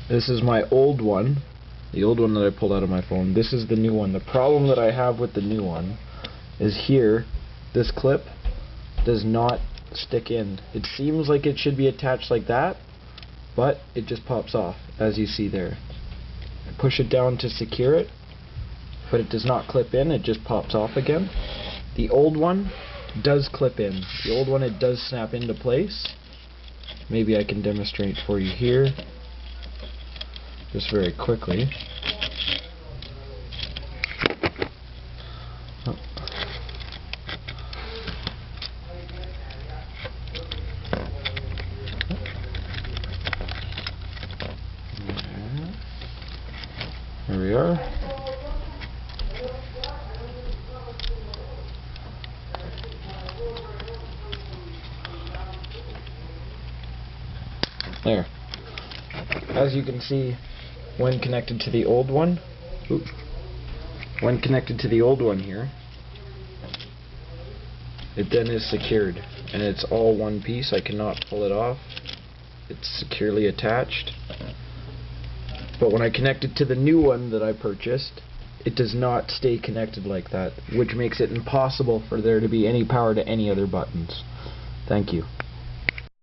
This is my old one, the old one that I pulled out of my phone. This is the new one. The problem that I have with the new one is here, this clip does not stick in. It seems like it should be attached like that, but it just pops off, as you see there. I push it down to secure it, but it does not clip in, it just pops off again. The old one does clip in. The old one, it does snap into place. Maybe I can demonstrate for you here, just very quickly. There we are. There. As you can see, when connected to the old one, here, it then is secured, and it's all one piece. I cannot pull it off. It's securely attached. But when I connect it to the new one that I purchased, it does not stay connected like that, which makes it impossible for there to be any power to any other buttons. Thank you.